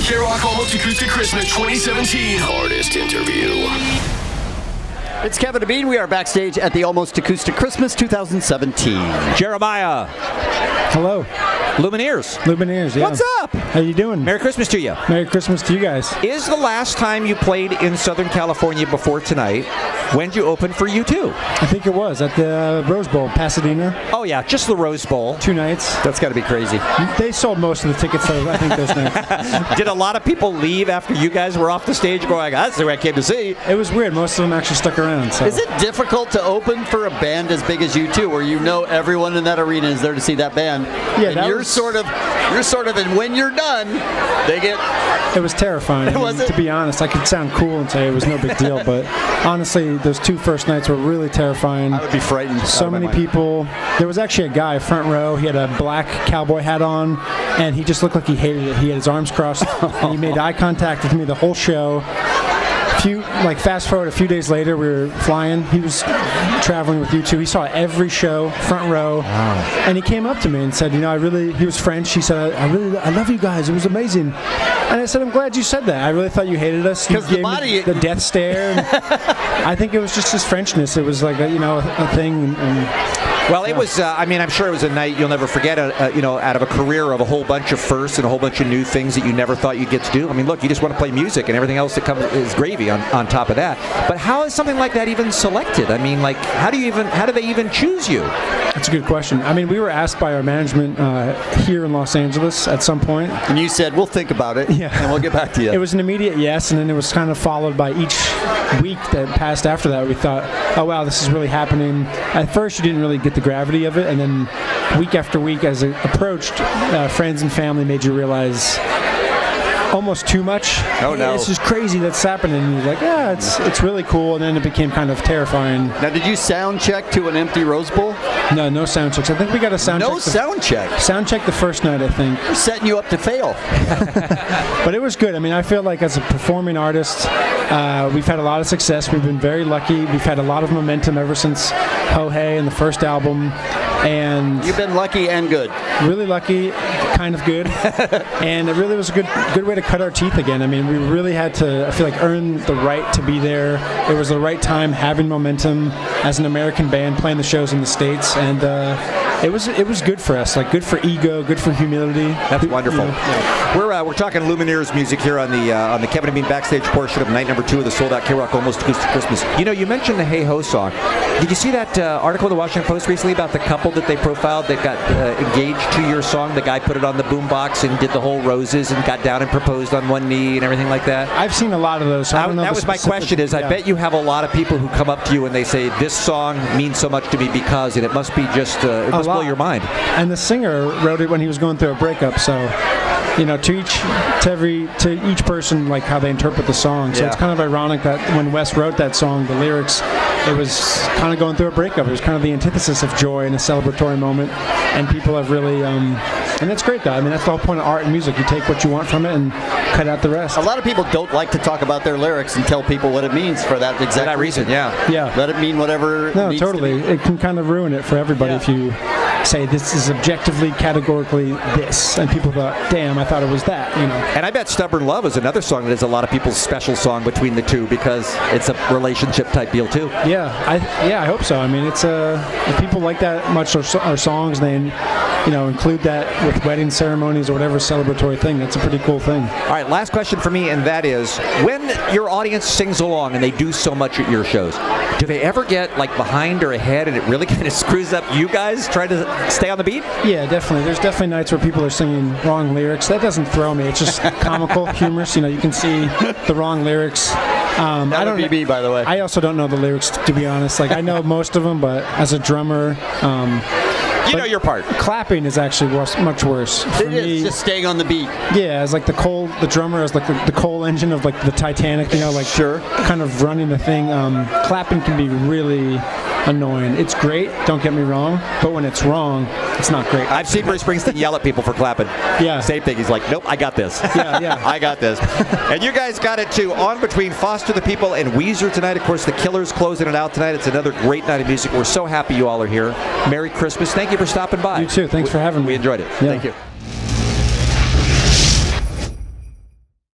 KROQ Almost Acoustic Christmas 2017 Artist Interview. It's Kevin and Bean. We are backstage at the Almost Acoustic Christmas 2017. Jeremiah. Hello. Lumineers. Lumineers, yeah. What's up? How you doing? Merry Christmas to you. Merry Christmas to you guys. Is the last time you played in Southern California before tonight? When did you open for U2? I think it was at the Rose Bowl, Pasadena. Oh, yeah, just the Rose Bowl. 2 nights. That's got to be crazy. They sold most of the tickets, I think, those nights. Did a lot of people leave after you guys were off the stage going, that's who I came to see? It was weird. Most of them actually stuck around. So. Is it difficult to open for a band as big as U2, where you know everyone in that arena is there to see that band? Yeah, and you're sort of, and when you're done, they get... It was terrifying. To be honest, I could sound cool and say it was no big deal, but honestly, those 2 first nights were really terrifying. I would be frightened. So many people. There was actually a guy front row. He had a black cowboy hat on, and he just looked like he hated it. He had his arms crossed, and he made eye contact with me the whole show. Fast forward a few days later, we were flying. He was traveling with U2. He saw every show, front row, and he came up to me and said, he was French. He said, I love you guys. It was amazing. And I said, I'm glad you said that. I really thought you hated us. Because the body, the death stare. I think it was just his Frenchness. It was like a thing. Well, it was, I'm sure it was a night you'll never forget, out of a career of a whole bunch of firsts and a whole bunch of new things that you never thought you'd get to do. I mean, look, you just want to play music and everything else that comes is gravy on top of that. But how is something like that even selected? I mean, how do they even choose you? That's a good question. I mean, we were asked by our management here in Los Angeles at some point. And you said, we'll think about it, and we'll get back to you. It was an immediate yes, and then it was kind of followed by each week that passed after that. We thought, oh, wow, this is really happening. At first, you didn't really get the gravity of it, and then week after week, as it approached, friends and family made you realize almost too much. Oh, no. This is crazy that's happening. And you're like, yeah, it's really cool. And then it became kind of terrifying. Now, did you sound check to an empty Rose Bowl? No sound checks. I think we got a sound check. No sound check? Sound check the first night, I think. We're setting you up to fail. But it was good. I mean, I feel like as a performing artist, we've had a lot of success. We've been very lucky. We've had a lot of momentum ever since Ho Hey and the first album. And you've been lucky and good. Really lucky, kind of good. And it really was a good way to cut our teeth again. I mean, we really had to, I feel like, earn the right to be there. It was the right time, having momentum as an American band, playing the shows in the States, and it was good for us, like good for ego, good for humility. That's wonderful. We're talking Lumineers music here on the Kevin and Bean backstage portion of night number 2 of the sold out KROQ Almost Acoustic Christmas. You mentioned the Hey Ho song. Did you see that article in the Washington Post recently about the couple that they profiled that got engaged to your song? The guy put it on the boombox and did the whole roses and got down and proposed on one knee and everything like that. I've seen a lot of those. So that was my question. I bet you have a lot of people who come up to you and they say, "This song means so much to me because," and it must be just it must blow your mind. And the singer wrote it when he was going through a breakup. So, to each person, like how they interpret the song. So it's kind of ironic that when Wes wrote that song, the lyrics, it was kind of going through a breakup. It was kind of the antithesis of joy in a celebratory moment, and people have really, and that's great though. I mean, that's the whole point of art and music. You take what you want from it and cut out the rest. A lot of people don't like to talk about their lyrics and tell people what it means for that exact reason. Yeah. Let it mean whatever. No, totally. It can kind of ruin it for everybody if you say this is objectively, categorically this, and people thought, damn, I thought it was that, And I bet Stubborn Love is another song that is a lot of people's special song between the two because it's a relationship type deal too. Yeah, I hope so. I mean, it's if people like that much our songs, they include that with wedding ceremonies or whatever celebratory thing. That's a pretty cool thing. All right, last question for me, and that is, when your audience sings along and they do so much at your shows, do they ever get behind or ahead and it really kind of screws up you guys trying to stay on the beat? Yeah, definitely. There's definitely nights where people are singing wrong lyrics. That doesn't throw me. It's just comical, humorous. You can see the wrong lyrics. I don't know, by the way. I also don't know the lyrics, to be honest. I know most of them, but as a drummer, you know your part. Clapping is actually much worse. For me, it's just staying on the beat. Yeah, as the drummer is like the coal engine of the Titanic, sure, kind of running the thing. Clapping can be really annoying. It's great, don't get me wrong, but when it's wrong, it's not great. I've seen Bruce Springsteen yell at people for clapping. Yeah. Same thing. He's like, nope, I got this. Yeah. I got this. And you guys got it too. On between Foster the People and Weezer tonight. Of course, the Killers closing it out tonight. It's another great night of music. We're so happy you all are here. Merry Christmas. Thank you for stopping by. You too. Thanks for having me. We enjoyed it. Yeah. Thank you.